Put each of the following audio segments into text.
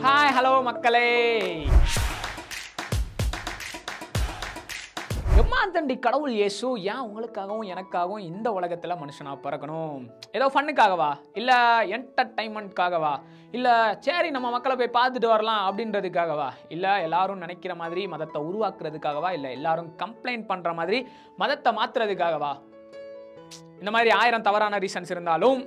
Hi hello மக்களே, எம்மாந்தண்டி கடவுள் இயேசு ஏன் உங்களுக்காகவும் எனக்காகவும் இந்த உலகத்துல மனுஷனா பிறக்கணும்? ஏதோ ஃபன்னுக்காகவா, இல்ல என்டர்டைன்மெண்ட்காகவா, இல்ல சரி நம்ம மக்களை போய் பார்த்துட்டு வரலாம் அப்படின்றதுக்காகவா, இல்ல எல்லாரும் நினைக்கிற மாதிரி மதத்தை உருவாக்குறதுக்காகவா, இல்ல எல்லாரும் கம்ப்ளைண்ட் பண்ற மாதிரி மதத்தை மாத்துறதுக்காகவா? இந்த மாதிரி 1000 தவறான ரீசன்ஸ் இருந்தாலும்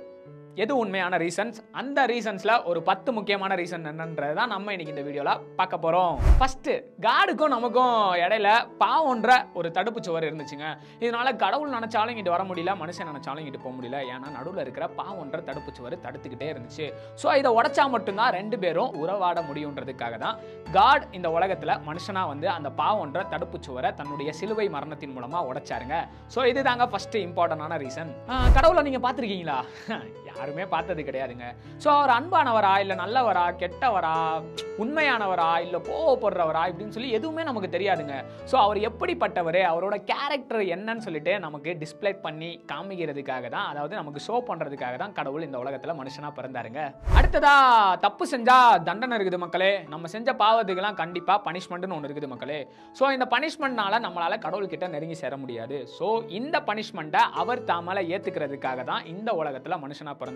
எது உண்மையான ரீசன்ஸ்? அந்த ரீசன்ஸ்ல ஒரு 10 முக்கியமான ரீசன் என்னன்றது தான் நம்ம இன்னைக்கு இந்த வீடியோல பார்க்க போறோம். ஃபர்ஸ்ட், காடுக்கும் நமக்கும் இடையில பாவம்ன்ற ஒரு தடுப்பு சுவர் இருந்துச்சுங்க. இதனால கடவுள் நினைச்சாலும் இங்கிட்டு வர முடியல, மனுஷன் நினைச்சாலும் இங்கிட்டு போக முடியல. ஏன்னா நடுவில் இருக்கிற பாவம்ன்ற தடுப்பு சுவர் தடுத்துக்கிட்டே இருந்துச்சு. ஸோ இதை உடைச்சா மட்டும்தான் 2 பேரும் உறவாட முடியுன்றதுக்காக தான் காட் இந்த உலகத்துல மனுஷனா வந்து அந்த பாவம்ன்ற தடுப்பு சுவரை தன்னுடைய சிலுவை மரணத்தின் மூலமா உடைச்சாருங்க. ஸோ இதுதாங்க ஃபர்ஸ்ட் இம்பார்ட்டன்டான ரீசன். கடவுளை நீங்க பார்த்துருக்கீங்களா? யாருமே பார்த்தது கிடையாதுங்க. ஸோ அவர் அன்பானவரா, இல்லை நல்லவரா, கெட்டவரா, உண்மையானவரா, இல்லை கோவப்படுறவரா இப்படின்னு சொல்லி எதுவுமே நமக்கு தெரியாதுங்க. ஸோ அவர் எப்படிப்பட்டவர், அவரோட கேரக்டர் என்னன்னு சொல்லிட்டு நமக்கு டிஸ்பிளே பண்ணி காமிக்கிறதுக்காக தான், அதாவது நமக்கு ஷோ பண்ணுறதுக்காக தான் கடவுள் இந்த உலகத்தில் மனுஷனாக பிறந்தாருங்க. அடுத்ததா, தப்பு செஞ்சா தண்டனை இருக்குது மக்களே. நம்ம செஞ்ச பாவத்துக்கெல்லாம் கண்டிப்பாக பனிஷ்மெண்ட்னு ஒன்று இருக்குது மக்களே. ஸோ இந்த பனிஷ்மெண்ட்னால நம்மளால கடவுள்கிட்ட நெருங்கி சேர முடியாது. ஸோ இந்த பனிஷ்மெண்ட்டை அவர் தாமலை ஏற்றுக்கிறதுக்காக தான் இந்த உலகத்தில் மனுஷனாக பிறந்தாரு.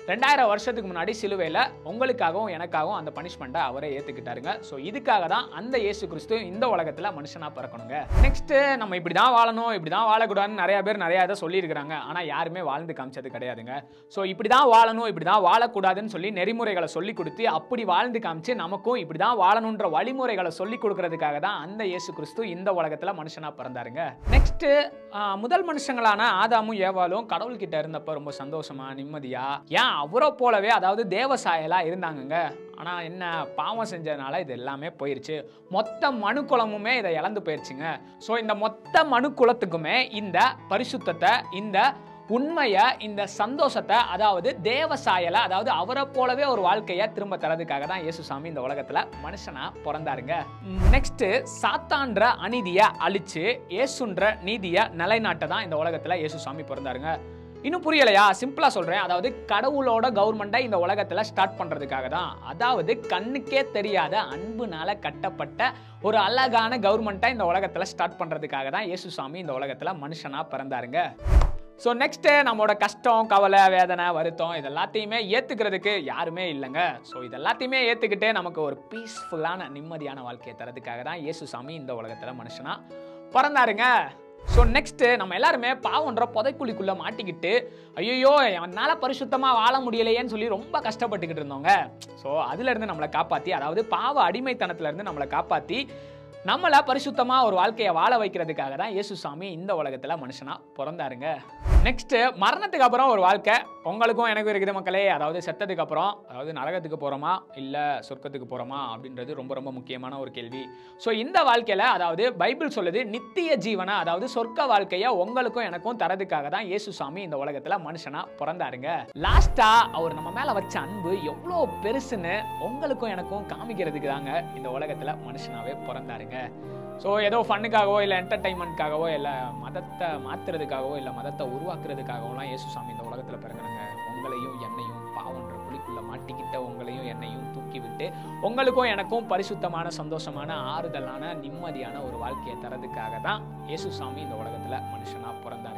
2000 வருஷத்துக்கு முன்னாடி சிலுவையில் உங்களுக்காகவும் எனக்காகவும் அந்த பனிஷ்மெண்ட்டை அவரே ஏற்றுக்கிட்டாருங்க. ஸோ இதுக்காக தான் அந்த இயேசு கிறிஸ்து இந்த உலகத்தில் மனுஷனாக பிறக்கணுங்க. நெக்ஸ்ட், நம்ம இப்படி தான் வாழணும், இப்படி தான் வாழக்கூடாதுன்னு நிறைய பேர் நிறைய இதை சொல்லியிருக்கிறாங்க. ஆனால் யாருமே வாழ்ந்து காமிச்சது கிடையாதுங்க. ஸோ இப்படி தான் வாழணும், இப்படி தான் வாழக்கூடாதுன்னு சொல்லி நெறிமுறைகளை சொல்லி கொடுத்து அப்படி வாழ்ந்து காமிச்சு நமக்கும் இப்படி தான் வாழணுன்ற வழிமுறைகளை சொல்லி கொடுக்கறதுக்காக தான் அந்த இயேசு கிறிஸ்து இந்த உலகத்தில் மனுஷனாக பிறந்தாருங்க. நெக்ஸ்ட், முதல் மனுஷங்களான ஆதாமும் ஏவாளும் கடவுள்கிட்ட இருந்தப்ப ரொம்ப சந்தோஷமா நிம்மதியா, ஏன் அவரை போலவே அதாவது தேவசாயலா இருந்தாங்கங்க. ஆனா என்ன, பாவம் செஞ்சதுனால இது எல்லாமே போயிருச்சு. மொத்த மனு குலமுமே இதை இழந்து போயிருச்சுங்க. ஸோ இந்த மொத்த மனு குலத்துக்குமே இந்த பரிசுத்தத்தை, இந்த உண்மையை, இந்த சந்தோஷத்தை, அதாவது தேவசாயலை, அதாவது அவரை போலவே ஒரு வாழ்க்கையை திரும்ப தரதுக்காக தான் இயேசுசாமி இந்த உலகத்துல மனுஷனா பிறந்தாருங்க. நெக்ஸ்ட், சாத்தான்ற அநீதியை அழிச்சு இயேசுன்ற நீதியை நிலைநாட்ட தான் இந்த உலகத்துல இயேசுசாமி பிறந்தாருங்க. இன்னும் புரியலையா? சிம்பிளா சொல்றேன். அதாவது கடவுளோட கவர்மெண்டை இந்த உலகத்துல ஸ்டார்ட் பண்றதுக்காக தான், அதாவது கண்ணுக்கே தெரியாத அன்புனால கட்டப்பட்ட ஒரு அழகான கவர்மெண்ட்டை இந்த உலகத்துல ஸ்டார்ட் பண்றதுக்காக தான் இயேசுசாமி இந்த உலகத்துல மனுஷனா பிறந்தாருங்க. ஸோ நெக்ஸ்ட், நம்மளோட கஷ்டம், கவலை, வேதனை, வருத்தம் இது எல்லாத்தையுமே ஏற்றுக்கிறதுக்கு யாருமே இல்லைங்க. ஸோ இது எல்லாத்தையுமே ஏற்றுக்கிட்டு நமக்கு ஒரு பீஸ்ஃபுல்லான நிம்மதியான வாழ்க்கையை தரதுக்காக தான் இயேசுசாமி இந்த உலகத்தில் மனுஷனா பிறந்தாருங்க. ஸோ நெக்ஸ்ட், நம்ம எல்லாருமே பாவன்ற புதைக்குழிக்குள்ள மாட்டிக்கிட்டு ஐயோ என்னால் பரிசுத்தமாக வாழ முடியலையேன்னு சொல்லி ரொம்ப கஷ்டப்பட்டுக்கிட்டு இருந்தோங்க. ஸோ அதுலேருந்து நம்மளை காப்பாற்றி, அதாவது பாவ அடிமைத்தனத்துலேருந்து நம்மளை காப்பாற்றி நம்மளை பரிசுத்தமாக ஒரு வாழ்க்கையை வாழ வைக்கிறதுக்காக தான் இயேசுசாமி இந்த உலகத்தில் மனுஷனா பிறந்தாருங்க. நெக்ஸ்ட், மரணத்துக்கு அப்புறம் ஒரு வாழ்க்கை உங்களுக்கும் எனக்கும் இருக்குது மக்களே. அதாவது செத்ததுக்கு அப்புறம், அதாவது நரகத்துக்கு போகிறோமா இல்லை சொர்க்கத்துக்கு போகிறோமா அப்படின்றது ரொம்ப ரொம்ப முக்கியமான ஒரு கேள்வி. ஸோ இந்த வாழ்க்கையில், அதாவது பைபிள் சொல்லுது நித்திய ஜீவனை, அதாவது சொர்க்க வாழ்க்கையை உங்களுக்கும் எனக்கும் தரதுக்காக தான் இயேசுசாமி இந்த உலகத்தில் மனுஷனா பிறந்தாருங்க. லாஸ்டா அவர் நம்ம மேலே வச்ச அன்பு எவ்வளோ பெருசுன்னு உங்களுக்கும் எனக்கும் காமிக்கிறதுக்கு தாங்க இந்த உலகத்தில் மனுஷனாவே பிறந்தாருங்க. ஸோ ஏதோ ஃபன்னுக்காகவோ, இல்லை என்டர்டைன்மெண்ட்காகவோ, இல்லை மதத்தை மாற்றுறதுக்காகவோ, இல்லை மதத்தை உருவாக்குறதுக்காகவோலாம் இயேசுசாமி இந்த உலகத்தில் பிறகுறாங்க. உங்களையும் என்னையும் பாவன்ற குழிக்குள்ள மாட்டிக்கிட்ட உங்களையும் என்னையும் தூக்கி விட்டு உங்களுக்கும் எனக்கும் பரிசுத்தமான, சந்தோஷமான, ஆறுதலான, நிம்மதியான ஒரு வாழ்க்கையை தரதுக்காக தான் இயேசுசாமி இந்த உலகத்தில் மனுஷனா பிறந்தாருங்க.